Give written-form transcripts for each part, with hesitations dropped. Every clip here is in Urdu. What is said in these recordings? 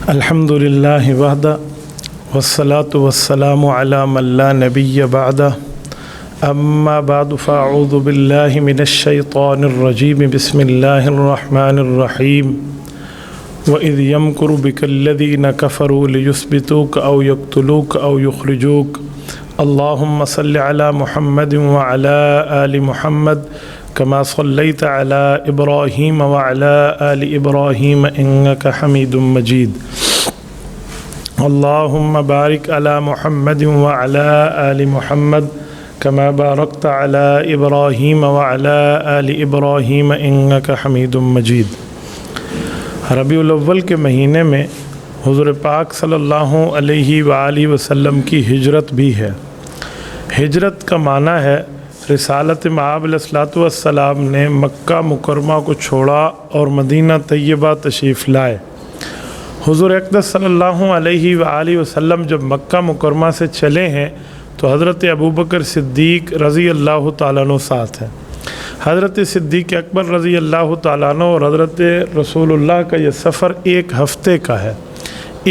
الحمدللہ وحدہ والصلاة والسلام علی من لا نبی بعدہ اما بعد فاعوذ باللہ من الشیطان الرجیم بسم اللہ الرحمن الرحیم وَإِذْ يَمْكُرُ بِكَ الَّذِينَ كَفَرُوا لِيُثْبِتُوكَ أَوْ يَقْتُلُوكَ أَوْ يُخْرِجُوكَ اللهم صل على محمد وعلى آل محمد كما صليت على إبراهيم وعلى آل إبراهيم إنك حميد مجيد اللهم بارك على محمد وعلى آل محمد كما باركت على إبراهيم وعلى آل إبراهيم إنك حميد مجيد ربیع الاول کے مہینے میں حضور پاک صلی اللہ علیہ وآلہ وسلم کی ہجرت بھی ہے۔ ہجرت کا معنی ہے رسالت مآب علیہ الصلوۃ والسلام نے مکہ مکرمہ کو چھوڑا اور مدینہ طیبہ تشریف لائے۔ حضور اقدس صلی اللہ علیہ وآلہ وسلم جب مکہ مکرمہ سے چلے ہیں تو حضرت ابوبکر صدیق رضی اللہ تعالیٰ عنہ ساتھ ہیں۔ حضرت صدیق اکبر رضی اللہ تعالیٰ عنہ اور حضرت رسول اللہ کا یہ سفر ایک ہفتے کا ہے۔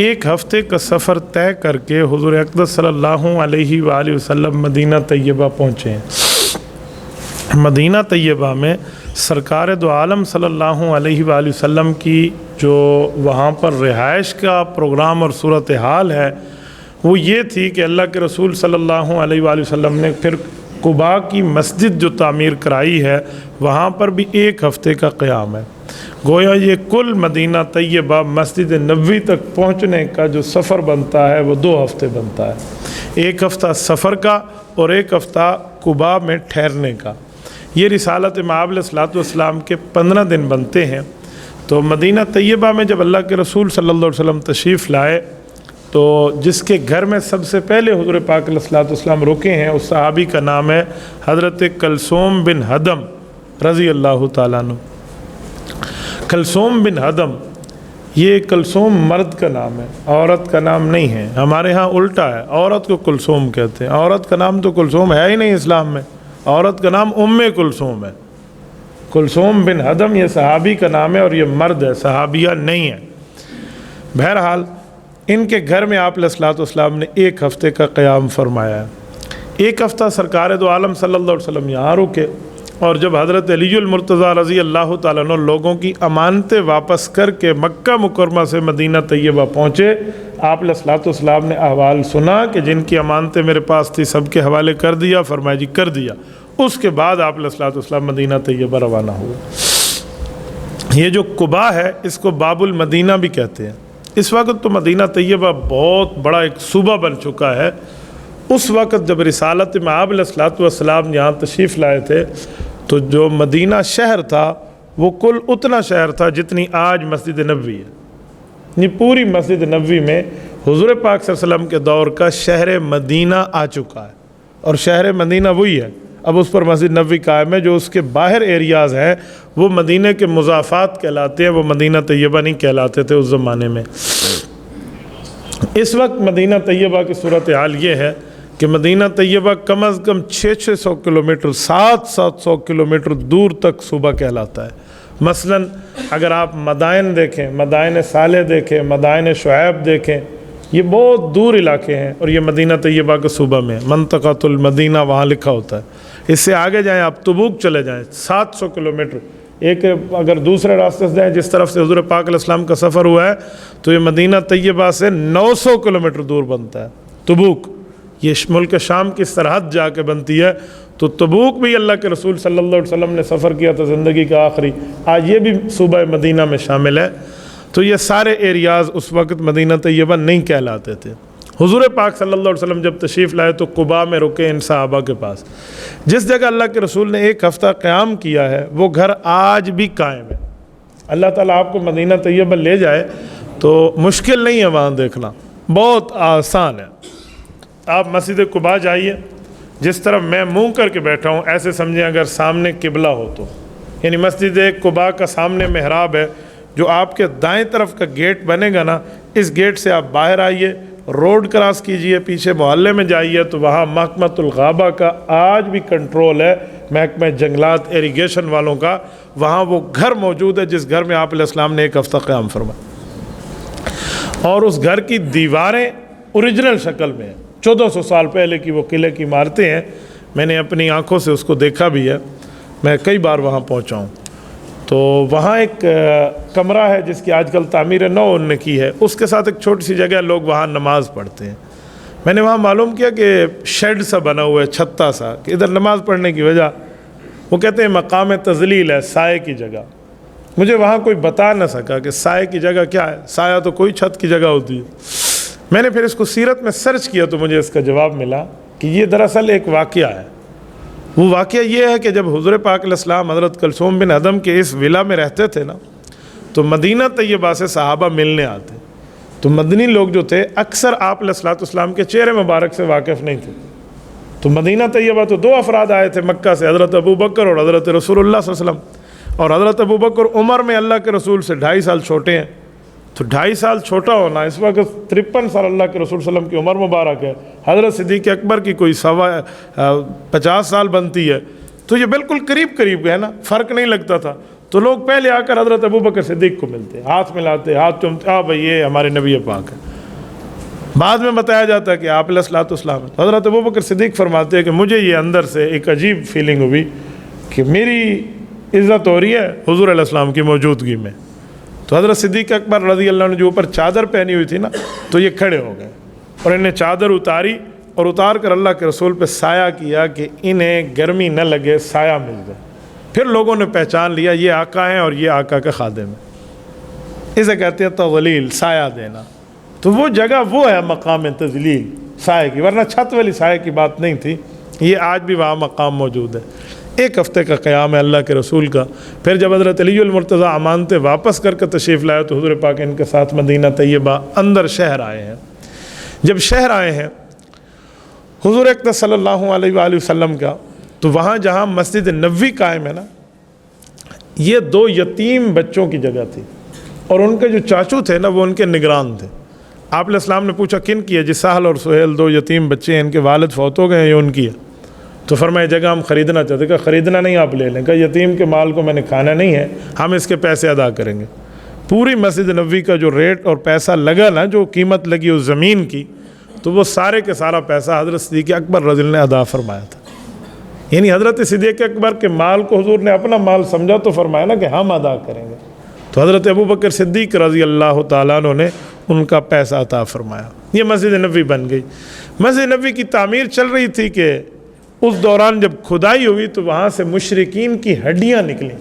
ایک ہفتے کا سفر طے کر کے حضور اقدس صلی اللہ علیہ وآلہ وسلم مدینہ طیبہ پہنچے ہیں۔ مدینہ طیبہ میں سرکار دو عالم صلی اللہ علیہ وآلہ وسلم کی جو وہاں پر رہائش کا پروگرام اور صورتحال ہے وہ یہ تھی کہ اللہ کے رسول صلی اللہ علیہ وآلہ وسلم نے پھر قباء کی مسجد جو تعمیر کرائی ہے وہاں پر بھی ایک ہفتے کا قیام ہے۔ گویا یہ کل مدینہ طیبہ مسجد نبوی تک پہنچنے کا جو سفر بنتا ہے وہ 2 ہفتے بنتا ہے، ایک ہفتہ سفر کا اور ایک ہفتہ قباء میں ٹھہرنے کا۔ یہ رسالت مآب علیہ الصلوۃ والسلام کے 15 دن بنتے ہیں۔ تو مدینہ طیبہ میں جب اللہ کے رسول صلی اللہ علیہ وسلم تشریف لائے تو جس کے گھر میں سب سے پہلے حضور پاک علیہ الصلوۃ والسلام رکے ہیں اس صحابی کا نام ہے حضرت کلثوم بن حدم رضی اللہ تعالیٰ عنہ۔ کلثوم بن حدم، یہ کلثوم مرد کا نام ہے، عورت کا نام نہیں ہے۔ ہمارے ہاں الٹا ہے، عورت کو کلثوم کہتے ہیں۔ عورت کا نام تو کلثوم ہے ہی نہیں اسلام میں، عورت کا نام کلثوم ہے۔ کلثوم بن حدم یہ صحابی کا نام ہے اور یہ مرد ہے، صحابیہ نہیں ہے۔ بہرحال ان کے گھر میں آپ علیہ الصلوۃ والسلام نے ایک ہفتے کا قیام فرمایا ہے۔ ایک ہفتہ سرکار دو عالم صلی اللہ علیہ وسلم یہاں رکے اور جب حضرت علی المرتضیٰ رضی اللہ تعالیٰ عنہ لوگوں کی امانتیں واپس کر کے مکہ مکرمہ سے مدینہ طیبہ پہنچے، آپ علیہ الصلوۃ والسلام نے احوال سنا کہ جن کی امانتیں میرے پاس تھی سب کے حوالے کر دیا، فرمایا جی کر دیا۔ اس کے بعد آپ علیہ الصلوۃ والسلام مدینہ طیبہ روانہ ہوئے۔ یہ جو قباء ہے اس کو باب المدینہ بھی کہتے ہیں۔ اس وقت تو مدینہ طیبہ بہت بڑا ایک صوبہ بن چکا ہے۔ اس وقت جب رسالت مآب علیہ الصلوۃ والسلام یہاں تشریف لائے تھے تو جو مدینہ شہر تھا وہ کل اتنا شہر تھا جتنی آج مسجد نبوی ہے۔ یہ پوری مسجد نبوی میں حضور پاک صلی اللہ علیہ وسلم کے دور کا شہر مدینہ آ چکا ہے اور شہر مدینہ وہی ہے۔ اب اس پر مسجد نبوی قائم ہے، جو اس کے باہر ایریاز ہیں وہ مدینہ کے مضافات کہلاتے ہیں، وہ مدینہ طیبہ نہیں کہلاتے تھے اس زمانے میں۔ اس وقت مدینہ طیبہ کی صورتحال یہ ہے کہ مدینہ طیبہ کم از کم 600 کلومیٹر 700 کلومیٹر دور تک صوبہ کہلاتا ہے۔ مثلا اگر آپ مدائن دیکھیں، مدائن صالح دیکھیں، مدائن شعیب دیکھیں، یہ بہت دور علاقے ہیں اور یہ مدینہ طیبہ کے صوبہ میں منطقۃ المدینہ وہاں لکھا ہوتا ہے۔ اس سے آگے جائیں آپ تبوک چلے جائیں 700 کلومیٹر، ایک اگر دوسرے راستے سے جائیں جس طرف سے حضور پاک علیہ السلام کا سفر ہوا ہے تو یہ مدینہ طیبہ سے 900 کلومیٹر دور بنتا ہے تبوک۔ یہ ملک شام کی سرحد جا کے بنتی ہے۔ تو تبوک بھی اللہ کے رسول صلی اللہ علیہ وسلم نے سفر کیا تھا زندگی کا آخری، آج یہ بھی صوبہ مدینہ میں شامل ہے۔ تو یہ سارے ایریاز اس وقت مدینہ طیبہ نہیں کہلاتے تھے۔ حضور پاک صلی اللہ علیہ وسلم جب تشریف لائے تو قباء میں رکے ان صحابہ کے پاس۔ جس جگہ اللہ کے رسول نے ایک ہفتہ قیام کیا ہے وہ گھر آج بھی قائم ہے۔ اللہ تعالیٰ آپ کو مدینہ طیبہ لے جائے تو مشکل نہیں ہے وہاں دیکھنا، بہت آسان ہے۔ آپ مسجد قباء جائیے، جس طرح میں منہ کر کے بیٹھا ہوں ایسے سمجھیں اگر سامنے قبلہ ہو تو، یعنی مسجد قباء کا سامنے محراب ہے، جو آپ کے دائیں طرف کا گیٹ بنے گا نا، اس گیٹ سے آپ باہر آئیے، روڈ کراس کیجئے، پیچھے محلے میں جائیے تو وہاں محکمۃ الغابہ کا آج بھی کنٹرول ہے، محکمہ جنگلات ایریگیشن والوں کا، وہاں وہ گھر موجود ہے جس گھر میں آپ علیہ السلام نے ایک ہفتہ قیام فرمایا۔ اور اس گھر کی دیواریں اوریجنل شکل میں ہیں، 1400 سال پہلے کی وہ قلعے کی عمارتیں ہیں. میں نے اپنی آنکھوں سے اس کو دیکھا بھی ہے، میں کئی بار وہاں پہنچا ہوں. تو وہاں ایک کمرہ ہے جس کی آج کل تعمیر نو ان نے کی ہے، اس کے ساتھ ایک چھوٹی سی جگہ لوگ وہاں نماز پڑھتے ہیں. میں نے وہاں معلوم کیا کہ شیڈ سا بنا ہوا ہے، چھتا سا، کہ ادھر نماز پڑھنے کی وجہ وہ کہتے ہیں مقام تذلیل ہے، سائے کی جگہ. مجھے وہاں کوئی بتا نہ سکا کہ سائے کی جگہ کیا ہے. سایہ تو کوئی چھت کی جگہ ہوتی ہے. میں نے پھر اس کو سیرت میں سرچ کیا تو مجھے اس کا جواب ملا کہ یہ دراصل ایک واقعہ ہے. وہ واقعہ یہ ہے کہ جب حضور پاک علیہ السلام حضرت کلثوم بن ادم کے اس ولا میں رہتے تھے نا، تو مدینہ طیبہ سے صحابہ ملنے آتے. تو مدنی لوگ جو تھے اکثر آپ علیہ الصلوۃ والسلام کے چہرے مبارک سے واقف نہیں تھے. تو مدینہ طیبہ تو 2 افراد آئے تھے مکہ سے، حضرت ابو بکر اور حضرت رسول اللہ صلی اللہ علیہ وسلم. اور حضرت ابو بکر عمر میں اللہ کے رسول سے 2.5 سال چھوٹے ہیں. تو 2.5 سال چھوٹا ہونا، اس وقت 53 سال اللہ کے رسول صلی اللہ علیہ وسلم کی عمر مبارک ہے. حضرت صدیق اکبر کی کوئی 50 سال بنتی ہے. تو یہ بالکل قریب قریب ہے نا، فرق نہیں لگتا تھا. تو لوگ پہلے آ کر حضرت ابو بکر صدیق کو ملتے، ہاتھ ملاتے، ہاتھ چومتے، بھائی یہ ہمارے نبی پاک ہے. بعد میں بتایا جاتا ہے کہ آپ علیہ الصلوۃ والسلام، حضرت ابو بکر صدیق فرماتے ہیں کہ مجھے یہ اندر سے ایک عجیب فیلنگ ہوئی کہ میری عزت ہو رہی ہے حضور علیہ السلام کی موجودگی میں. تو حضرت صدیق اکبر رضی اللہ عنہ جو اوپر چادر پہنی ہوئی تھی نا، تو یہ کھڑے ہو گئے اور انہیں چادر اتاری اور اتار کر اللہ کے رسول پہ سایہ کیا کہ انہیں گرمی نہ لگے، سایہ مل جائے. پھر لوگوں نے پہچان لیا یہ آقا ہیں اور یہ آقا کا خادم ہے. اسے کہتے ہیں تذلیل، سایہ دینا. تو وہ جگہ وہ ہے مقام تذلیل، سایہ کی، ورنہ چھت والی سایہ کی بات نہیں تھی. یہ آج بھی وہاں مقام موجود ہے. 1 ہفتے کا قیام ہے اللہ کے رسول کا. پھر جب حضرت علی المرتضیٰ امانتیں واپس کر کے تشریف لائے تو حضور پاک ان کے ساتھ مدینہ طیبہ اندر شہر آئے ہیں. جب شہر آئے ہیں حضور اقدس صلی اللہ علیہ وآلہ وسلم کا، تو وہاں جہاں مسجد نبوی قائم ہے نا، یہ 2 یتیم بچوں کی جگہ تھی. اور ان کے جو چاچو تھے نا، وہ ان کے نگران تھے. آپ علیہ السلام نے پوچھا کن کی ہے؟ جی سہل اور سہیل 2 یتیم بچے ہیں، ان کے والد فوت ہو گئے ہیں، یہ ان کی ہے. تو فرمایا جگہ ہم خریدنا چاہتے. کہا خریدنا نہیں، آپ لے لیں. کہا یتیم کے مال کو میں نے کھانا نہیں ہے، ہم اس کے پیسے ادا کریں گے. پوری مسجد نبوی کا جو ریٹ اور پیسہ لگا نا، جو قیمت لگی اس زمین کی، تو وہ سارے کے سارا پیسہ حضرت صدیق اکبر رضی اللہ عنہ نے ادا فرمایا تھا. یعنی حضرت صدیق اکبر کے مال کو حضور نے اپنا مال سمجھا تو فرمایا نا کہ ہم ادا کریں گے. تو حضرت ابو بکر صدیق رضی اللہ تعالیٰ عنہ نے ان کا پیسہ عطا فرمایا. یہ مسجد نبوی بن گئی. مسجد نبوی کی تعمیر چل رہی تھی کہ اس دوران جب کھدائی ہوئی تو وہاں سے مشرکین کی ہڈیاں نکلیں،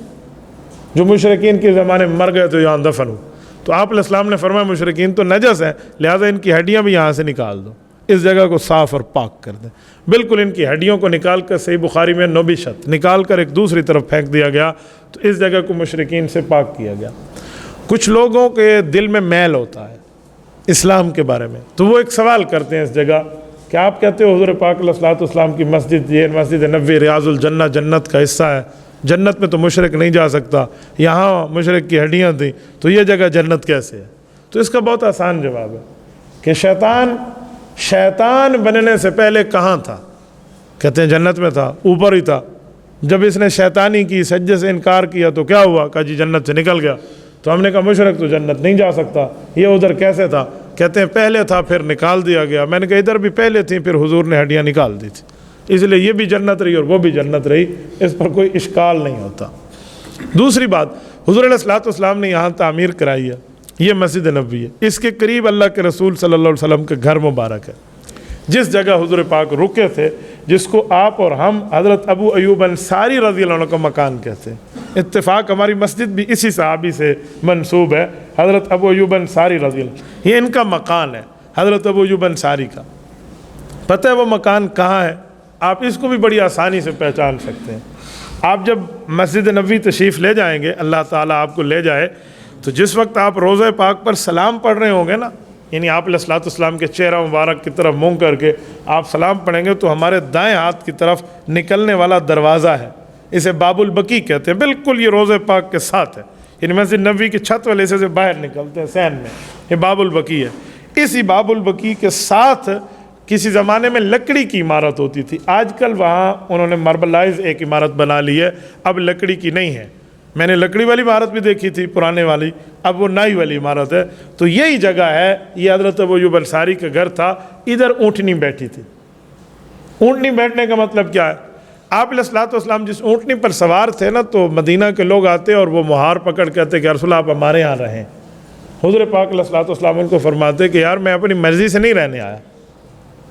جو مشرکین کے زمانے میں مر گئے تو یہاں دفن ہو. تو آپ علیہ السلام نے فرمایا مشرکین تو نجس ہیں، لہٰذا ان کی ہڈیاں بھی یہاں سے نکال دو، اس جگہ کو صاف اور پاک کر دیں. بالکل ان کی ہڈیوں کو نکال کر، صحیح بخاری میں نوبشت نکال کر ایک دوسری طرف پھینک دیا گیا. تو اس جگہ کو مشرکین سے پاک کیا گیا. کچھ لوگوں کے دل میں میل ہوتا ہے اسلام کے بارے میں، تو وہ ایک سوال کرتے ہیں اس جگہ کہ آپ کہتے ہو حضور پاک علیہ الصلوۃ والسلام کی مسجد، یہ مسجد نبوی ریاض الجنہ، جنت کا حصہ ہے، جنت میں تو مشرک نہیں جا سکتا، یہاں مشرک کی ہڈیاں تھیں، تو یہ جگہ جنت کیسے ہے؟ تو اس کا بہت آسان جواب ہے کہ شیطان بننے سے پہلے کہاں تھا؟ کہتے ہیں جنت میں تھا، اوپر ہی تھا. جب اس نے شیطانی کی، سجدے سے انکار کیا تو کیا ہوا؟ کہا جی جنت سے نکل گیا. تو ہم نے کہا مشرک تو جنت نہیں جا سکتا، یہ ادھر کیسے تھا؟ کہتے ہیں پہلے تھا پھر نکال دیا گیا. میں نے کہا ادھر بھی پہلے تھیں پھر حضور نے ہڈیاں نکال دی تھی، اس لیے یہ بھی جنت رہی اور وہ بھی جنت رہی، اس پر کوئی اشکال نہیں ہوتا. دوسری بات، حضور علیہ الصلوۃ والسلام نے یہاں تعمیر کرائی ہے، یہ مسجد نبوی ہے. اس کے قریب اللہ کے رسول صلی اللہ علیہ وسلم کے گھر مبارک ہے. جس جگہ حضور پاک رکے تھے، جس کو آپ اور ہم حضرت ابو ایوب انصاری رضی اللہ عنہ کا مکان کہتے ہیں. اتفاق ہماری مسجد بھی اسی صحابی سے منسوب ہے، حضرت ابو ایوب انصاری رضی اللہ عنہ. یہ ان کا مکان ہے حضرت ابو ایوب انصاری کا. پتہ ہے وہ مکان کہاں ہے؟ آپ اس کو بھی بڑی آسانی سے پہچان سکتے ہیں. آپ جب مسجد نبوی تشریف لے جائیں گے، اللہ تعالیٰ آپ کو لے جائے، تو جس وقت آپ روضہ پاک پر سلام پڑھ رہے ہوں گے نا، یعنی آپ علیہ الصلوۃ والسلام کے چہرہ مبارک کی طرف منہ کر کے آپ سلام پڑھیں گے، تو ہمارے دائیں ہاتھ کی طرف نکلنے والا دروازہ ہے، اسے باب البقیع کہتے ہیں. بالکل یہ روضہ پاک کے ساتھ ہے، یعنی مسجد نبوی کی چھت والے سے باہر نکلتے ہیں سین میں، یہ باب البقیع ہے. اسی باب البقیع کے ساتھ کسی زمانے میں لکڑی کی عمارت ہوتی تھی. آج کل وہاں انہوں نے ماربلائز ایک عمارت بنا لی ہے، اب لکڑی کی نہیں ہے. میں نے لکڑی والی عمارت بھی دیکھی تھی پرانے والی، اب وہ نائی والی عمارت ہے۔ تو یہی جگہ ہے، یہ حضرت ابو ایوب انصاری کا گھر تھا، ادھر اونٹنی بیٹھی تھی۔ اونٹنی بیٹھنے کا مطلب کیا ہے؟ آپ علیہ الصلوۃ والسلام جس اونٹنی پر سوار تھے نا، تو مدینہ کے لوگ آتے اور وہ مہار پکڑ کہتے کہ رسول اللہ آپ ہمارے یہاں رہیں۔ حضور پاک علیہ الصلوۃ والسلام ان کو فرماتے کہ یار میں اپنی مرضی سے نہیں رہنے آیا۔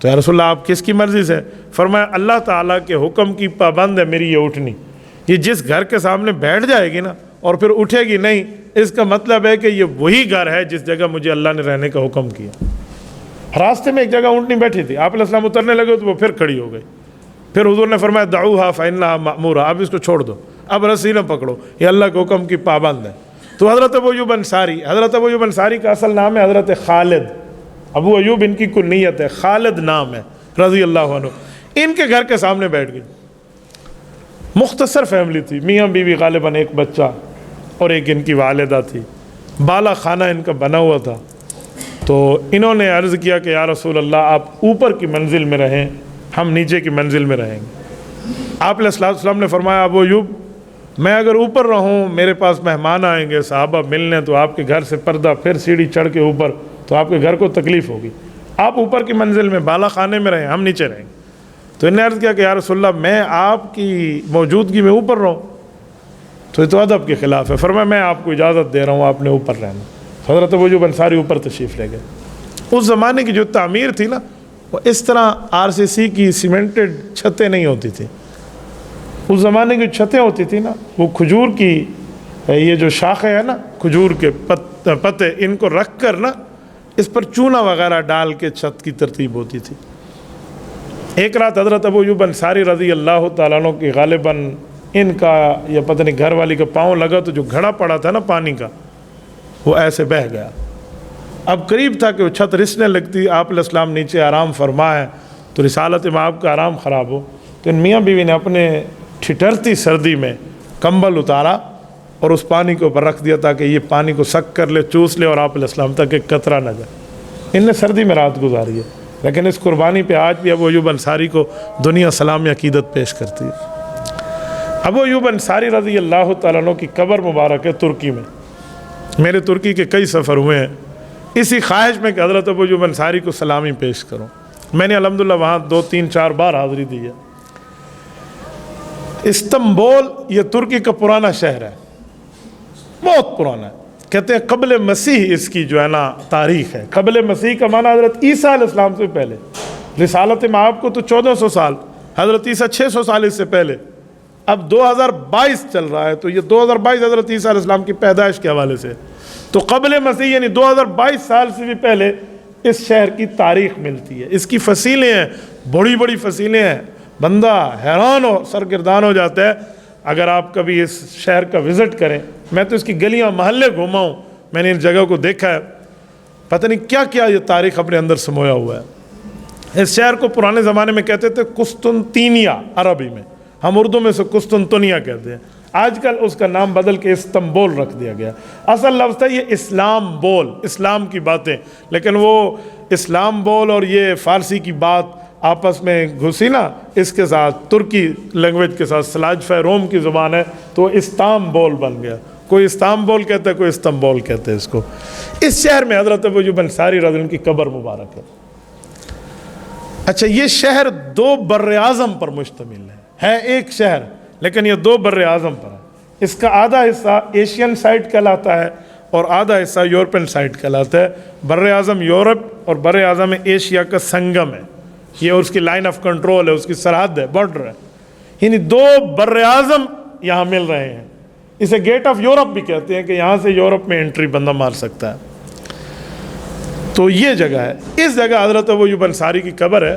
تو یا رسول اللہ آپ کس کی مرضی سے؟ فرمایا اللہ تعالیٰ کے حکم کی پابند ہے میری یہ اونٹنی، یہ جس گھر کے سامنے بیٹھ جائے گی نا اور پھر اٹھے گی نہیں، اس کا مطلب ہے کہ یہ وہی گھر ہے جس جگہ مجھے اللہ نے رہنے کا حکم کیا۔ راستے میں ایک جگہ اونٹنی بیٹھی تھی، آپ علیہ السلام اترنے لگے تو وہ پھر کھڑی ہو گئی۔ پھر حضور نے فرمایا دعوہا فإنہا مأمورہ، اب اس کو چھوڑ دو، اب رسی نہ پکڑو، یہ اللہ کے حکم کی پابند ہے۔ تو حضرت ابو ایوب انصاری کا اصل نام ہے حضرت خالد، ابو ایوب ان کی کنیت ہے، خالد نام ہے رضی اللہ عنہ۔ ان کے گھر کے سامنے بیٹھ گئی، مختصر فیملی تھی، میاں بیوی غالباً ایک بچہ اور ایک ان کی والدہ تھی، بالا خانہ ان کا بنا ہوا تھا۔ تو انہوں نے عرض کیا کہ یا رسول اللہ آپ اوپر کی منزل میں رہیں، ہم نیچے کی منزل میں رہیں گے۔ آپ علیہ السلام نے فرمایا ابو ایوب میں اگر اوپر رہوں میرے پاس مہمان آئیں گے، صحابہ ملنے، تو آپ کے گھر سے پردہ پھر سیڑھی چڑھ کے اوپر، تو آپ کے گھر کو تکلیف ہوگی، آپ اوپر کی منزل میں بالا خانے میں رہیں، ہم نیچے رہیں گے۔ تو انہوں نے عرض کیا کہ یا رسول اللہ میں آپ کی موجودگی میں اوپر رہوں تو یہ تو ادب کے خلاف ہے۔ فرمایا میں آپ کو اجازت دے رہا ہوں آپ نے اوپر رہنا۔ حضرت ابو ایوب انصاری اوپر تشریف لے گئے۔ اس زمانے کی جو تعمیر تھی نا، وہ اس طرح RCC کی سیمنٹڈ چھتیں نہیں ہوتی تھی۔ اس زمانے کی چھتیں ہوتی تھی نا، وہ کھجور کی یہ جو شاخیں ہیں نا، کھجور کے پتے، ان کو رکھ کر نا اس پر چونا وغیرہ ڈال کے چھت کی ترتیب ہوتی تھی۔ ایک رات حضرت ابو ایوب انصاری رضی اللہ تعالیٰ عنہ کی غالباً ان کا یا پتہ نہیں گھر والی کا پاؤں لگا، تو جو گھڑا پڑا تھا نا پانی کا وہ ایسے بہہ گیا۔ اب قریب تھا کہ وہ چھت رسنے لگتی، آپ علیہ السلام نیچے آرام فرمائے تو رسالت مآب کا آرام خراب ہو، تو ان میاں بیوی نے اپنے ٹھٹرتی سردی میں کمبل اتارا اور اس پانی کے اوپر رکھ دیا تاکہ یہ پانی کو سک کر لے، چوس لے اور آپ علیہ السلام تک ایک قطرہ نہ جائے۔ ان نے سردی میں رات گزاری ہے، لیکن اس قربانی پہ آج بھی ابو ایوب انصاری کو دنیا سلامی عقیدت پیش کرتی ہے۔ ابو ایوب انصاری رضی اللہ تعالیٰ عنہ کی قبر مبارک ہے ترکی میں۔ میرے ترکی کے کئی سفر ہوئے ہیں اسی خواہش میں کہ حضرت ابو ایوب انصاری کو سلامی پیش کروں۔ میں نے الحمدللہ وہاں 2 3 4 بار حاضری دی ہے۔ استنبول یہ ترکی کا پرانا شہر ہے، بہت پرانا ہے، کہتے ہیں قبل مسیح اس کی جو ہے نا تاریخ ہے۔ قبل مسیح کا معنی حضرت عیسیٰ علیہ السلام سے پہلے، رسالت مآب کو تو 1400 سال، حضرت عیسیٰ 600 سال اس سے پہلے، اب 2022 چل رہا ہے، تو یہ 2022 حضرت عیسیٰ علیہ السلام کی پیدائش کے حوالے سے، تو قبل مسیح یعنی 2022 سال سے بھی پہلے اس شہر کی تاریخ ملتی ہے۔ اس کی فصیلیں ہیں، بڑی بڑی فصیلیں ہیں، بندہ حیران ہو سرگردان ہو جاتا ہے اگر آپ کبھی اس شہر کا وزٹ کریں۔ میں تو اس کی گلیاں محلے گھوما ہوں، میں نے ان جگہ کو دیکھا ہے، پتہ نہیں کیا کیا یہ تاریخ اپنے اندر سمویا ہوا ہے۔ اس شہر کو پرانے زمانے میں کہتے تھے قسطنطینیہ عربی میں، ہم اردو میں سے قسطنطنیہ کہتے ہیں، آج کل اس کا نام بدل کے استنبول رکھ دیا گیا۔ اصل لفظ تھا یہ اسلام بول، اسلام کی باتیں، لیکن وہ اسلام بول اور یہ فارسی کی بات آپس میں گھسی نا، اس کے ساتھ ترکی لینگویج کے ساتھ سلاجفہ روم کی زبان ہے تو استانبول بن گیا۔ کوئی استانبول کہتا ہے، کوئی استنبول کہتے ہیں اس کو۔ اس شہر میں حضرت ابو ایوب انصاری رضی اللہ عنہ کی قبر مبارک ہے۔ اچھا، یہ شہر 2 براعظم پر مشتمل ہے ایک شہر، لیکن یہ 2 براعظم پر ہے۔ اس کا آدھا حصہ ایشین سائٹ کہلاتا ہے اور آدھا حصہ یورپین سائٹ کہلاتا ہے۔ براعظم یورپ اور براعظم ایشیا کا سنگم ہے، یہ اس کی لائن آف کنٹرول ہے، اس کی سرحد ہے، بارڈر ہے، یعنی 2 براعظم یہاں مل رہے ہیں۔ اسے گیٹ آف یورپ بھی کہتے ہیں کہ یہاں سے یورپ میں انٹری بندہ مار سکتا ہے۔ تو یہ جگہ ہے، اس جگہ حضرت ابو ایوب انصاری کی قبر ہے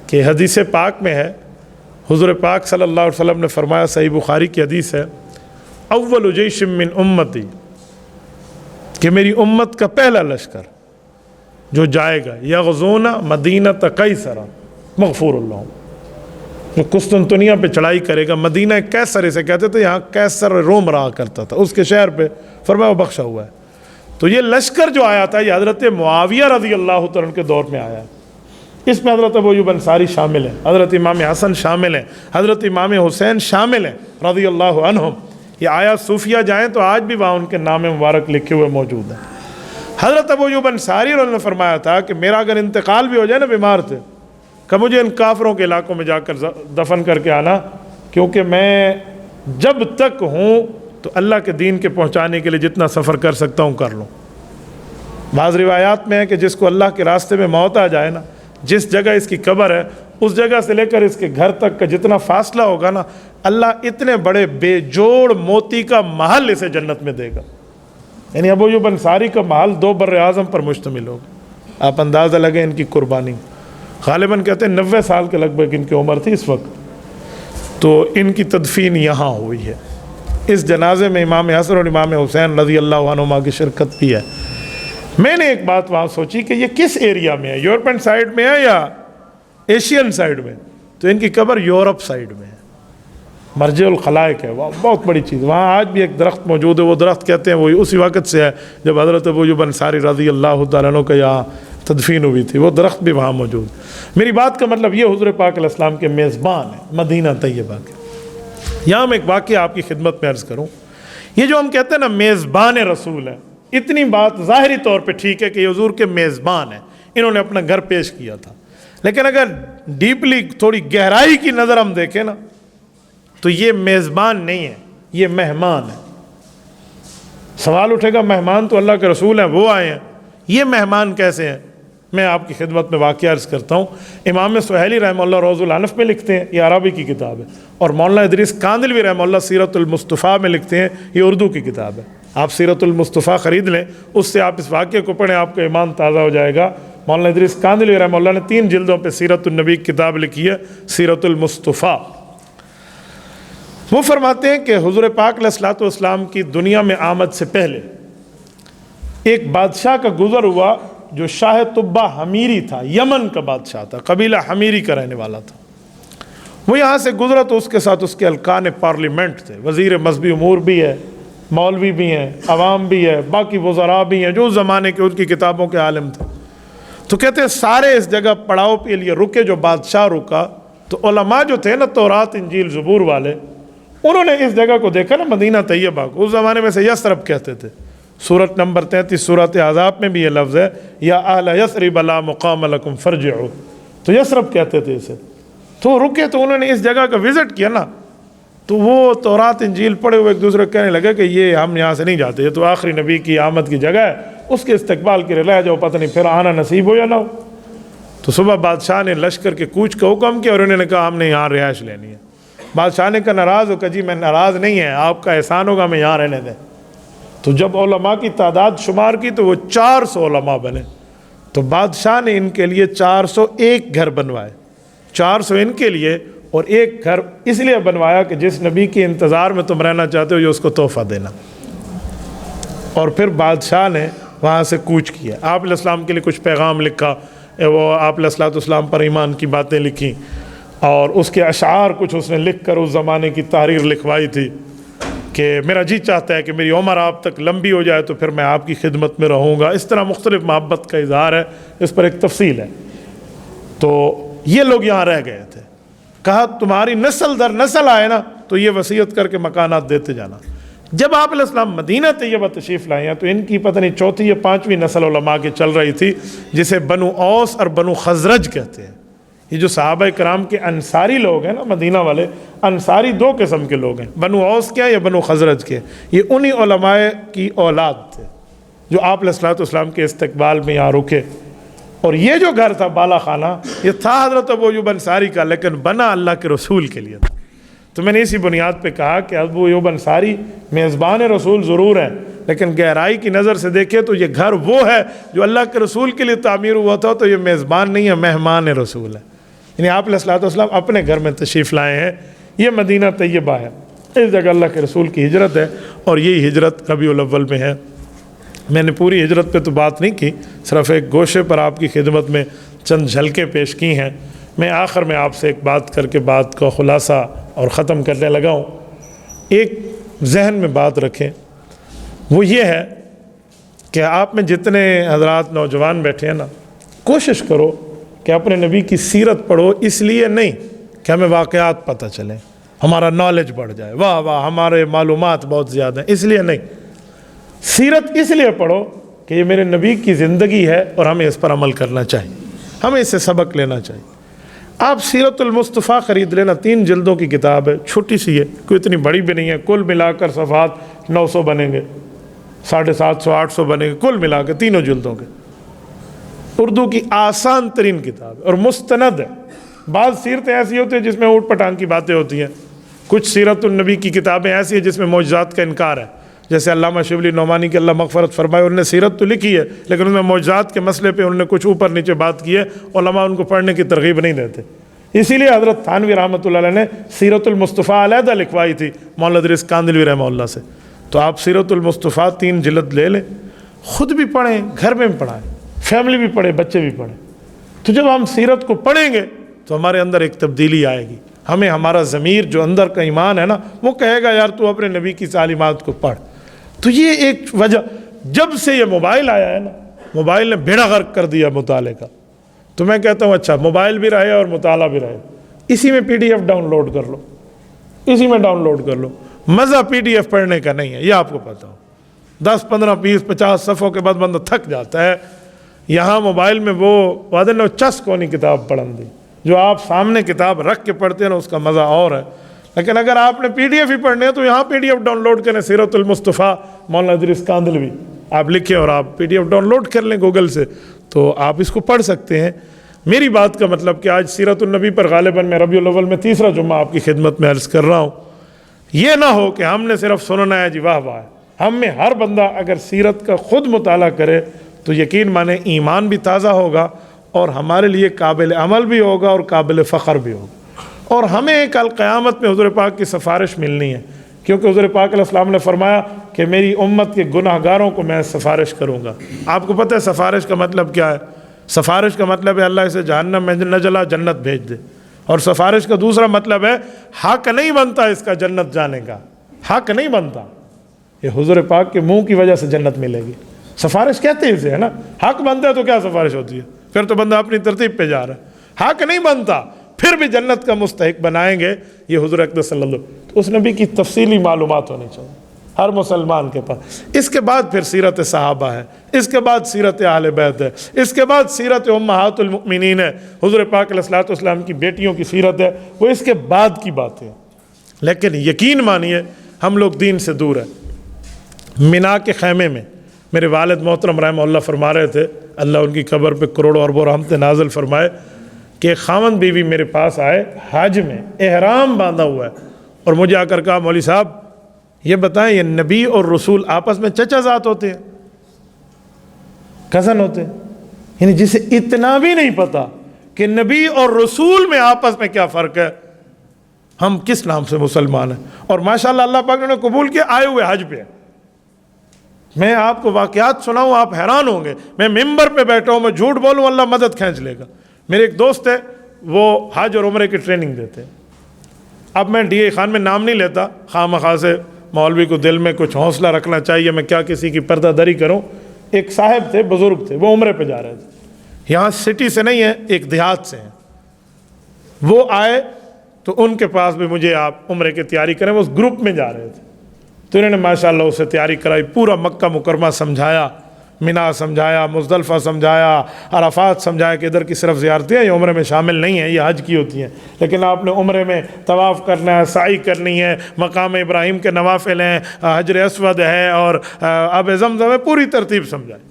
کہ حدیث پاک میں ہے، حضور پاک صلی اللہ علیہ وسلم نے فرمایا، صحیح بخاری کی حدیث ہے، اول جیش من امتی، کہ میری امت کا پہلا لشکر جو جائے گا، یغزون مدینہ قیصر مغفور اللہ، جو قسطنطنیہ پہ چڑھائی کرے گا، مدینہ قیصر اسے کہتے تھے، یہاں قیصر روم رہا کرتا تھا، اس کے شہر پہ فرمایا وہ بخشا ہوا ہے۔ تو یہ لشکر جو آیا تھا یہ حضرت معاویہ رضی اللہ تعالیٰ عنہ کے دور میں آیا ہے۔ اس میں حضرت ابو ایوب انصاری شامل ہیں، حضرت امام حسن شامل ہیں، حضرت امام حسین شامل ہیں رضی اللہ عنہم۔ یہ آیا صوفیہ جائیں تو آج بھی وہاں ان کے نام مبارک لکھے ہوئے موجود ہیں۔ حضرت ابو ایوب انصاری نے فرمایا تھا کہ میرا اگر انتقال بھی ہو جائے نا، بیمار تھے، کہ مجھے ان کافروں کے علاقوں میں جا کر دفن کر کے آنا، کیونکہ میں جب تک ہوں تو اللہ کے دین کے پہنچانے کے لیے جتنا سفر کر سکتا ہوں کر لوں۔ بعض روایات میں ہے کہ جس کو اللہ کے راستے میں موت آ جائے نا، جس جگہ اس کی قبر ہے اس جگہ سے لے کر اس کے گھر تک کا جتنا فاصلہ ہوگا نا، اللہ اتنے بڑے بے جوڑ موتی کا محل اسے جنت میں دے گا۔ یعنی ابو ایوب انصاری کا محل 2 بر اعظم پر مشتمل ہوگا۔ آپ اندازہ لگیں ان کی قربانی، غالباً کہتے ہیں 90 سال کے لگ بھگ ان کی عمر تھی اس وقت، تو ان کی تدفین یہاں ہوئی ہے۔ اس جنازے میں امام حسن اور امام حسین رضی اللہ عنہما کی شرکت بھی ہے۔ میں نے ایک بات وہاں سوچی کہ یہ کس ایریا میں ہے، یورپین سائڈ میں ہے یا ایشین سائڈ میں؟ تو ان کی قبر یورپ سائڈ میں ہے، مرجع الخلائق ہے، وہاں بہت بڑی چیز۔ وہاں آج بھی ایک درخت موجود ہے، وہ درخت کہتے ہیں وہ اسی وقت سے ہے جب حضرت ابو ایوب انصاری رضی اللہ تعالیٰ عنہ کا یہاں تدفین ہوئی تھی، وہ درخت بھی وہاں موجود۔ میری بات کا مطلب یہ حضور پاک علیہ السلام کے میزبان ہیں مدینہ طیبہ کے۔ یہاں میں ایک واقعہ آپ کی خدمت میں عرض کروں، یہ جو ہم کہتے ہیں نا میزبان رسول ہے، اتنی بات ظاہری طور پہ ٹھیک ہے کہ یہ حضور کے میزبان ہیں، انہوں نے اپنا گھر پیش کیا تھا، لیکن اگر ڈیپلی تھوڑی گہرائی کی نظر ہم دیکھیں نا تو یہ میزبان نہیں ہے، یہ مہمان ہے۔ سوال اٹھے گا مہمان تو اللہ کے رسول ہیں، وہ آئے ہیں، یہ مہمان کیسے ہیں؟ میں آپ کی خدمت میں واقعہ عرض کرتا ہوں۔ امام سہیلی رحمہ اللہ روض العنف میں لکھتے ہیں، یہ عربی کی کتاب ہے، اور مولانا ادریس کاندلوی رحمہ اللہ سیرت المصطفیٰ میں لکھتے ہیں، یہ اردو کی کتاب ہے۔ آپ سیرت المصطفیٰ خرید لیں، اس سے آپ اس واقعے کو پڑھیں، آپ کا ایمان تازہ ہو جائے گا۔ مولانا ادریس کاندلوی رحمہ اللہ نے 3 جلدوں پہ سیرت النبی کی کتاب لکھی ہے، سیرت المصطفیٰ۔ وہ فرماتے ہیں کہ حضور پاک علیہ الصلوۃ والسلام کی دنیا میں آمد سے پہلے ایک بادشاہ کا گزر ہوا جو شاہ طبہ حمیری تھا، یمن کا بادشاہ تھا، قبیلہ حمیری کا رہنے والا تھا۔ وہ یہاں سے گزرا تو اس کے ساتھ اس کے ارکان پارلیمنٹ تھے، وزیر مذہبی امور بھی ہے، مولوی بھی ہیں، عوام بھی ہے، باقی وزراء بھی ہیں جو اس زمانے کے ان کی کتابوں کے عالم تھے۔ تو کہتے ہیں سارے اس جگہ پڑاؤ کے لیے رکے، جو بادشاہ رکا تو علماء جو تھے نا تورات انجیل زبور والے، انہوں نے اس جگہ کو دیکھا نا مدینہ طیبہ کو، اس زمانے میں سے یثرب کہتے تھے۔ سورت نمبر 33 سورت احزاب میں بھی یہ لفظ ہے، یا اہل یثرب لا مقام لکم فرجعوا، تو یثرب کہتے تھے اسے۔ تو رکے تو انہوں نے اس جگہ کا وزٹ کیا نا، تو وہ تورات انجیل پڑھے ہوئے ایک دوسرے کو کہنے لگے کہ یہ ہم یہاں سے نہیں جاتے، یہ تو آخری نبی کی آمد کی جگہ ہے، اس کے استقبال کے لیے رہ جاؤ، پتہ نہیں پھر آنا نصیب ہو یا نہ ہو۔ تو صبح بادشاہ نے لشکر کے کوچ کا حکم کیا اور انہوں نے کہا ہم نے یہاں رہائش لینی ہے۔ بادشاہ نے کہا ناراض ہو کہ جی میں ناراض نہیں ہے، آپ کا احسان ہوگا میں یہاں رہنے دیں۔ تو جب علماء کی تعداد شمار کی تو وہ 400 علماء بنے، تو بادشاہ نے ان کے لیے 401 گھر بنوائے، 400 ان کے لیے اور ایک گھر اس لیے بنوایا کہ جس نبی کے انتظار میں تم رہنا چاہتے ہو یہ اس کو تحفہ دینا۔ اور پھر بادشاہ نے وہاں سے کوچ کیا، آپ علیہ السلام کے لیے کچھ پیغام لکھا، وہ آپ علیہ السلام پر ایمان کی باتیں لکھی، اور اس کے اشعار کچھ اس نے لکھ کر اس زمانے کی تحریر لکھوائی تھی کہ میرا جی چاہتا ہے کہ میری عمر آپ تک لمبی ہو جائے تو پھر میں آپ کی خدمت میں رہوں گا۔ اس طرح مختلف محبت کا اظہار ہے، اس پر ایک تفصیل ہے۔ تو یہ لوگ یہاں رہ گئے تھے، کہا تمہاری نسل در نسل آئے نا تو یہ وصیت کر کے مکانات دیتے جانا۔ جب آپ علیہ السلام مدینہ طیبہ تشریف لائے ہیں تو ان کی پتہ نہیں 4تھی یا 5ویں نسل علماء کی چل رہی تھی، جسے بنو اوس اور بنو خزرج کہتے ہیں۔ یہ جو صحابہ کرام کے انصاری لوگ ہیں نا مدینہ والے، انصاری 2 قسم کے لوگ ہیں، بنو اوس کے یا بنو خزرج کے، یہ انہی علماء کی اولاد تھے جو آپ علیہ السلام کے استقبال میں یہاں رکے۔ اور یہ جو گھر تھا بالا خانہ، یہ تھا حضرت ابو ایوب انصاری کا، لیکن بنا اللہ کے رسول کے لیے تھا۔ تو میں نے اسی بنیاد پہ کہا کہ ابو ایوب انصاری میزبان رسول ضرور ہیں، لیکن گہرائی کی نظر سے دیکھیں تو یہ گھر وہ ہے جو اللہ کے رسول کے لیے تعمیر ہوا تھا، تو یہ میزبان نہیں ہے، مہمان رسول ہے۔ یعنی آپ علیہ السلام اپنے گھر میں تشریف لائے ہیں، یہ مدینہ طیبہ ہے، اس جگہ اللہ کے رسول کی ہجرت ہے، اور یہی ہجرت ربیع الاول میں ہے۔ میں نے پوری ہجرت پہ تو بات نہیں کی، صرف ایک گوشے پر آپ کی خدمت میں چند جھلکیں پیش کی ہیں۔ میں آخر میں آپ سے ایک بات کر کے بات کا خلاصہ اور ختم کرنے لگا ہوں۔ ایک ذہن میں بات رکھیں، وہ یہ ہے کہ آپ میں جتنے حضرات نوجوان بیٹھے ہیں نا، کوشش کرو کہ اپنے نبی کی سیرت پڑھو، اس لیے نہیں کہ ہمیں واقعات پتہ چلیں، ہمارا نالج بڑھ جائے، واہ واہ ہمارے معلومات بہت زیادہ ہیں، اس لیے نہیں. سیرت اس لیے پڑھو کہ یہ میرے نبی کی زندگی ہے اور ہمیں اس پر عمل کرنا چاہیے، ہمیں اس سے سبق لینا چاہیے. آپ سیرت المصطفیٰ خرید لینا، 3 جلدوں کی کتاب ہے، چھوٹی سی ہے، کوئی اتنی بڑی بھی نہیں ہے. کل ملا کر صفحات 900 بنیں گے، 750 800 بنے گے، کل ملا کے 3 جلدوں کے. اردو کی آسان ترین کتاب ہے اور مستند ہے. بعض سیرتیں ایسی ہوتی ہیں جس میں اوٹ پٹانگ کی باتیں ہوتی ہیں، کچھ سیرت النبی کی کتابیں ایسی ہیں جس میں معجزات کا انکار ہے. جیسے علامہ شبلی نعمانی کی اللہ مغفرت فرمائے، انہوں نے سیرت تو لکھی ہے لیکن ان میں معجزات کے مسئلے پہ انہوں نے کچھ اوپر نیچے بات کی ہے، علماء ان کو پڑھنے کی ترغیب نہیں دیتے. اسی لیے حضرت تھانوی رحمۃ اللہ علیہ نے سیرت المصطفیٰ علیحدہ لکھوائی تھی مولانا ادریس کاندھلوی رحمہ اللہ سے. تو آپ سیرت المصطفیٰ 3 جلد لے لیں، خود بھی پڑھیں، گھر میں بھی پڑھائیں، فیملی بھی پڑھے، بچے بھی پڑھیں. تو جب ہم سیرت کو پڑھیں گے تو ہمارے اندر ایک تبدیلی آئے گی. ہمیں ہمارا ضمیر جو اندر کا ایمان ہے نا وہ کہے گا یار تو اپنے نبی کی تعلیمات کو پڑھ. تو یہ ایک وجہ، جب سے یہ موبائل آیا ہے نا، موبائل نے بیڑا غرق کر دیا مطالعے کا. تو میں کہتا ہوں اچھا موبائل بھی رہے اور مطالعہ بھی رہے، اسی میں PDF ڈاؤن لوڈ کر لو، اسی میں ڈاؤن لوڈ کر لو. مزہ PDF پڑھنے کا نہیں ہے، یہ آپ کو پتہ ہو. 10 15 20 50 صفحوں کے بعد بندہ تھک جاتا ہے. یہاں موبائل میں وہ وعدے نے چس کونی کتاب پڑھن دی، جو آپ سامنے کتاب رکھ کے پڑھتے ہیں نا اس کا مزہ اور ہے. لیکن اگر آپ نے PDF ہی پڑھنے ہیں تو یہاں PDF ڈاؤن لوڈ کریں، سیرت المصطفیٰ مولانا ادریس کاندھلوی آپ لکھیں اور آپ PDF ڈاؤن لوڈ کر لیں گوگل سے، تو آپ اس کو پڑھ سکتے ہیں. میری بات کا مطلب کہ آج سیرت النبی پر غالباً میں ربیع الاول میں 3را جمعہ آپ کی خدمت میں عرض کر رہا ہوں. یہ نہ ہو کہ ہم نے صرف سننا ہے جی واہ واہ. ہم میں ہر بندہ اگر سیرت کا خود مطالعہ کرے تو یقین مانے ایمان بھی تازہ ہوگا اور ہمارے لیے قابل عمل بھی ہوگا اور قابل فخر بھی ہوگا. اور ہمیں کل قیامت میں حضور پاک کی سفارش ملنی ہے، کیونکہ حضور پاک علیہ السلام نے فرمایا کہ میری امت کے گناہ گاروں کو میں سفارش کروں گا. آپ کو پتہ ہے سفارش کا مطلب کیا ہے؟ سفارش کا مطلب ہے اللہ اسے جہنم میں نہ جلا جنت بھیج دے. اور سفارش کا دوسرا مطلب ہے حق نہیں بنتا اس کا جنت جانے کا، حق نہیں بنتا. یہ حضور پاک کے منہ کی وجہ سے جنت ملے گی. سفارش کہتے ہیں اسے، ہے نا. حق بنتا ہے تو کیا سفارش ہوتی ہے؟ پھر تو بندہ اپنی ترتیب پہ جا رہا ہے. حق نہیں بنتا پھر بھی جنت کا مستحق بنائیں گے یہ حضور اقدس صلی اللہ علیہ وسلم. تو اس نبی کی تفصیلی معلومات ہونی چاہیے ہر مسلمان کے پاس. اس کے بعد پھر سیرت صحابہ ہے، اس کے بعد سیرت اہل بیت ہے، اس کے بعد سیرت امہات المؤمنین ہے، حضور پاک علیہ الصلوۃ والسلام کی بیٹیوں کی سیرت ہے، وہ اس کے بعد کی باتیں. لیکن یقین مانیے ہم لوگ دین سے دور ہیں. مینا کے خیمے میں میرے والد محترم رحمہ اللہ فرما رہے تھے، اللہ ان کی قبر پہ کروڑوں اربوں رحمتیں نازل فرمائے، کہ خاوند بیوی میرے پاس آئے حج میں، احرام باندھا ہوا ہے، اور مجھے آ کر کہا مولوی صاحب یہ بتائیں یہ نبی اور رسول آپس میں چچا زاد ہوتے ہیں، کزن ہوتے ہیں؟ یعنی جسے اتنا بھی نہیں پتا کہ نبی اور رسول میں آپس میں کیا فرق ہے، ہم کس نام سے مسلمان ہیں؟ اور ماشاءاللہ اللہ پاک نے قبول کیا، آئے ہوئے حج پہ. میں آپ کو واقعات سناؤں آپ حیران ہوں گے. میں ممبر پہ بیٹھا ہوں، میں جھوٹ بولوں اللہ مدد کھینچ لے گا. میرے ایک دوست ہے وہ حج اور عمرے کی ٹریننگ دیتے ہیں. اب میں DA خان میں نام نہیں لیتا، خواہ مخواہ سے مولوی کو دل میں کچھ حوصلہ رکھنا چاہیے، میں کیا کسی کی پردہ دری کروں. ایک صاحب تھے، بزرگ تھے، وہ عمرے پہ جا رہے تھے، یہاں سٹی سے نہیں ہے، ایک دیہات سے ہیں. وہ آئے تو ان کے پاس بھی مجھے آپ عمرے کی تیاری کریں، وہ اس گروپ میں جا رہے تھے. تو انہوں نے ماشاءاللہ اسے تیاری کرائی، پورا مکہ مکرمہ سمجھایا، مینا سمجھایا، مزدلفہ سمجھایا، عرفات سمجھایا کہ ادھر کی صرف زیارتیں ہیں، یہ عمرے میں شامل نہیں ہیں، یہ حج کی ہوتی ہیں. لیکن آپ نے عمرے میں طواف کرنا ہے، سعی کرنی ہے، مقام ابراہیم کے نوافل ہیں، حجر اسود ہے اور آب زمزم ہے، پوری ترتیب سمجھائی.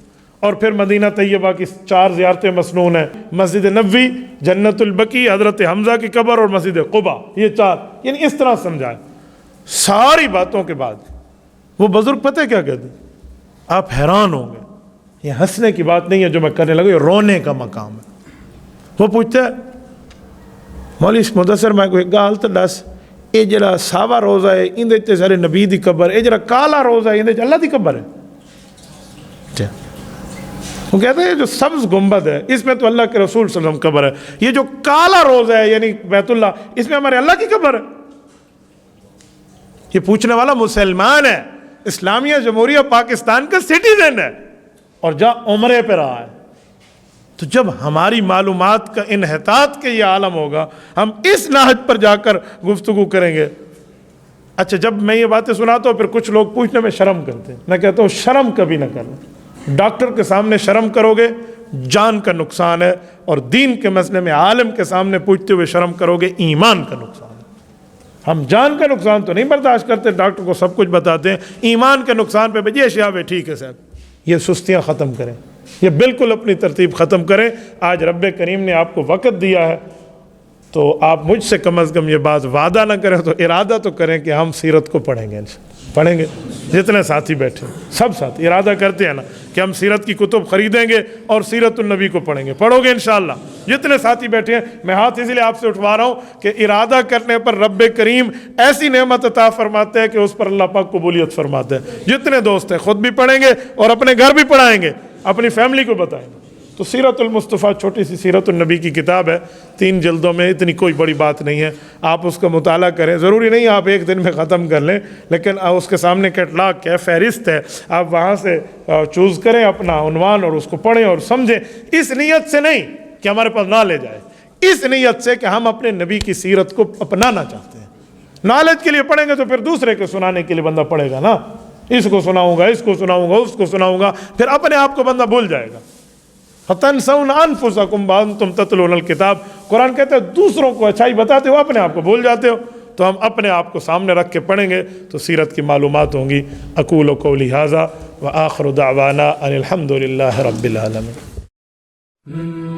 اور پھر مدینہ طیبہ کی 4 زیارتیں مسنون ہیں، مسجد نبوی، جنت البقیع، حضرت حمزہ کی قبر اور مسجد قباء، یہ 4. یعنی اس طرح سمجھائے. ساری باتوں کے بعد وہ بزرگ پتہ کیا کہتے ہیں؟ آپ حیران ہوں گے. یہ ہنسنے کی بات نہیں ہے جو میں کرنے لگا، یہ رونے کا مقام ہے. وہ پوچھتا ہے مولوی مدثر میں کوئی گال تو دس، یہ جڑا ساوا روزہ ہے اندے تے سارے نبی دی قبر، یہ جڑا کالا روزہ ہے اندے تے اللہ دی قبر ہے. وہ کہتے ہیں جو سبز گنبد ہے اس میں تو اللہ کے رسول صلی اللہ علیہ وسلم قبر ہے، یہ جو کالا روزہ ہے یعنی بیت اللہ، اس میں ہمارے اللہ کی قبر ہے. یہ پوچھنے والا مسلمان ہے، اسلامیہ جمہوریہ پاکستان کا سٹیزن ہے اور جا عمرے پہ رہا ہے. تو جب ہماری معلومات کا انحطاط کے یہ عالم ہوگا، ہم اس نہج پر جا کر گفتگو کریں گے اچھا جب میں یہ باتیں سناتا ہوں پھر کچھ لوگ پوچھنے میں شرم کرتے ہیں، میں کہتا ہوں شرم کبھی نہ کرنا، ڈاکٹر کے سامنے شرم کرو گے جان کا نقصان ہے، اور دین کے مسئلے میں عالم کے سامنے پوچھتے ہوئے شرم کرو گے ایمان کا نقصان ہے۔ ہم جان کا نقصان تو نہیں برداشت کرتے، ڈاکٹر کو سب کچھ بتاتے ہیں، ایمان کے نقصان پہ یہ شیاب ہے، ٹھیک ہے صاحب، یہ سستیاں ختم کریں، یہ بالکل اپنی ترتیب ختم کریں۔ آج رب کریم نے آپ کو وقت دیا ہے تو آپ مجھ سے کم از کم یہ بات وعدہ نہ کریں تو ارادہ تو کریں کہ ہم سیرت کو پڑھیں گے، جتنے ساتھی بیٹھے سب ساتھی ارادہ کرتے ہیں نا کہ ہم سیرت کی کتب خریدیں گے اور سیرت النبی کو پڑھیں گے، پڑھو گے انشاءاللہ؟ جتنے ساتھی بیٹھے ہیں، میں ہاتھ اس لیے آپ سے اٹھوا رہا ہوں کہ ارادہ کرنے پر رب کریم ایسی نعمت عطا فرماتے ہیں کہ اس پر اللہ پاک قبولیت فرماتے ہیں۔ جتنے دوست ہیں خود بھی پڑھیں گے اور اپنے گھر بھی پڑھائیں گے، اپنی فیملی کو بتائیں گے۔ تو سیرت المصطفیٰ چھوٹی سی سیرت النبی کی کتاب ہے، 3 جلدوں میں، اتنی کوئی بڑی بات نہیں ہے، آپ اس کا مطالعہ کریں، ضروری نہیں آپ ایک دن میں ختم کر لیں، لیکن اس کے سامنے کیٹلاگ ہے، فہرست ہے، آپ وہاں سے چوز کریں اپنا عنوان اور اس کو پڑھیں اور سمجھیں، اس نیت سے نہیں کہ ہمارے پاس نہ لے جائے، اس نیت سے کہ ہم اپنے نبی کی سیرت کو اپنانا چاہتے ہیں۔ نالج کے لیے پڑھیں گے تو پھر دوسرے کے سنانے کے لیے بندہ پڑھے گا نا، اس کو سناؤں گا، اس کو سناؤں گا، اس کو سناؤں گا، پھر اپنے آپ کو بندہ بھول جائے گا۔ فَتَنْسَوْنَ أَنفُسَكُمْ وَأَنْتُمْ تَتْلُونَ الْكِتَابَ، قرآن کہتا ہے دوسروں کو اچھائی بتاتے ہو اپنے آپ کو بھول جاتے ہو، تو ہم اپنے آپ کو سامنے رکھ کے پڑھیں گے تو سیرت کی معلومات ہوں گی۔ اقول قولی ھذا وآخر دعوانا ان الحمد للہ رب العالمین۔